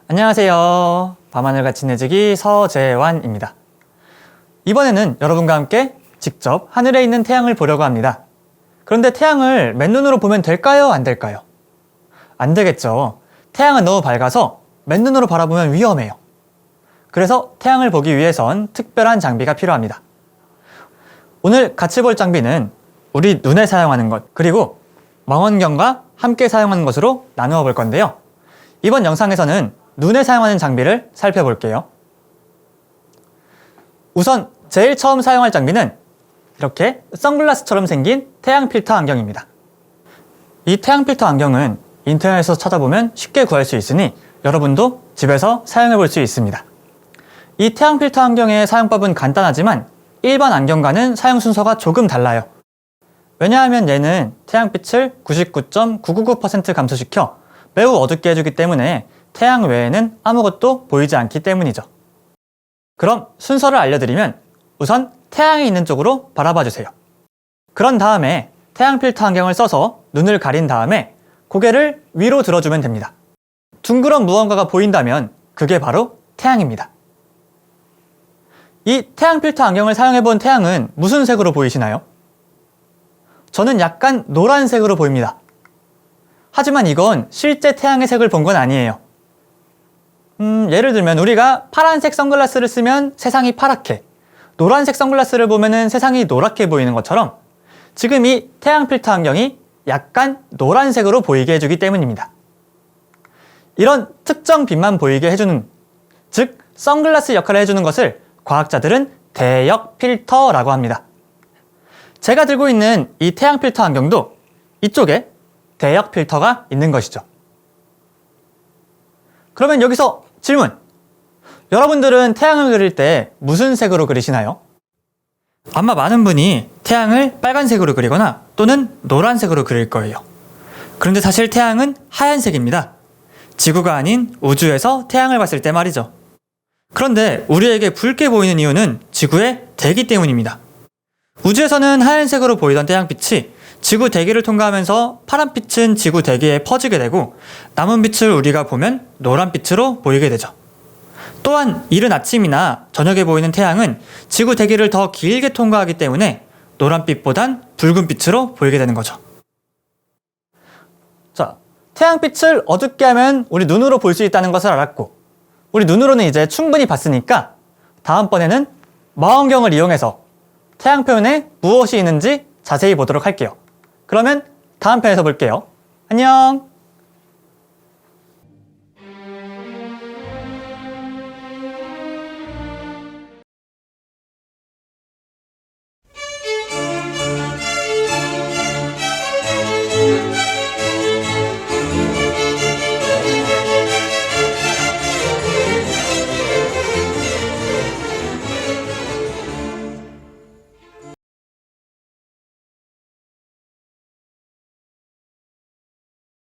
안녕하세요. 밤하늘같이 내지기 서재환입니다. 이번에는 여러분과 함께 직접 하늘에 있는 태양을 보려고 합니다. 그런데 태양을 맨눈으로 보면 될까요? 안 될까요? 안 되겠죠. 태양은 너무 밝아서 맨눈으로 바라보면 위험해요. 그래서 태양을 보기 위해선 특별한 장비가 필요합니다. 오늘 같이 볼 장비는 우리 눈에 사용하는 것, 그리고 망원경과 함께 사용하는 것으로 나누어 볼 건데요. 이번 영상에서는 눈에 사용하는 장비를 살펴볼게요. 우선 제일 처음 사용할 장비는 이렇게 선글라스처럼 생긴 태양 필터 안경입니다. 이 태양 필터 안경은 인터넷에서 찾아보면 쉽게 구할 수 있으니 여러분도 집에서 사용해 볼 수 있습니다. 이 태양 필터 안경의 사용법은 간단하지만 일반 안경과는 사용 순서가 조금 달라요. 왜냐하면 얘는 태양빛을 99.999% 감소시켜 매우 어둡게 해주기 때문에 태양 외에는 아무것도 보이지 않기 때문이죠. 그럼 순서를 알려드리면 우선 태양이 있는 쪽으로 바라봐 주세요. 그런 다음에 태양 필터 안경을 써서 눈을 가린 다음에 고개를 위로 들어주면 됩니다. 둥그런 무언가가 보인다면 그게 바로 태양입니다. 이 태양 필터 안경을 사용해본 태양은 무슨 색으로 보이시나요? 저는 약간 노란색으로 보입니다. 하지만 이건 실제 태양의 색을 본 건 아니에요. 예를 들면 우리가 파란색 선글라스를 쓰면 세상이 파랗게, 노란색 선글라스를 보면 세상이 노랗게 보이는 것처럼 지금 이 태양 필터 안경이 약간 노란색으로 보이게 해주기 때문입니다. 이런 특정 빛만 보이게 해주는, 즉 선글라스 역할을 해주는 것을 과학자들은 대역 필터라고 합니다. 제가 들고 있는 이 태양 필터 안경도 이쪽에 대역 필터가 있는 것이죠. 그러면 여기서 질문! 여러분들은 태양을 그릴 때 무슨 색으로 그리시나요? 아마 많은 분이 태양을 빨간색으로 그리거나 또는 노란색으로 그릴 거예요. 그런데 사실 태양은 하얀색입니다. 지구가 아닌 우주에서 태양을 봤을 때 말이죠. 그런데 우리에게 붉게 보이는 이유는 지구의 대기 때문입니다. 우주에서는 하얀색으로 보이던 태양빛이 지구 대기를 통과하면서 파란빛은 지구 대기에 퍼지게 되고 남은 빛을 우리가 보면 노란빛으로 보이게 되죠. 또한 이른 아침이나 저녁에 보이는 태양은 지구 대기를 더 길게 통과하기 때문에 노란빛보단 붉은빛으로 보이게 되는 거죠. 자, 태양빛을 어둡게 하면 우리 눈으로 볼 수 있다는 것을 알았고 우리 눈으로는 이제 충분히 봤으니까 다음번에는 망원경을 이용해서 태양 표면에 무엇이 있는지 자세히 보도록 할게요. 그러면 다음 편에서 볼게요. 안녕!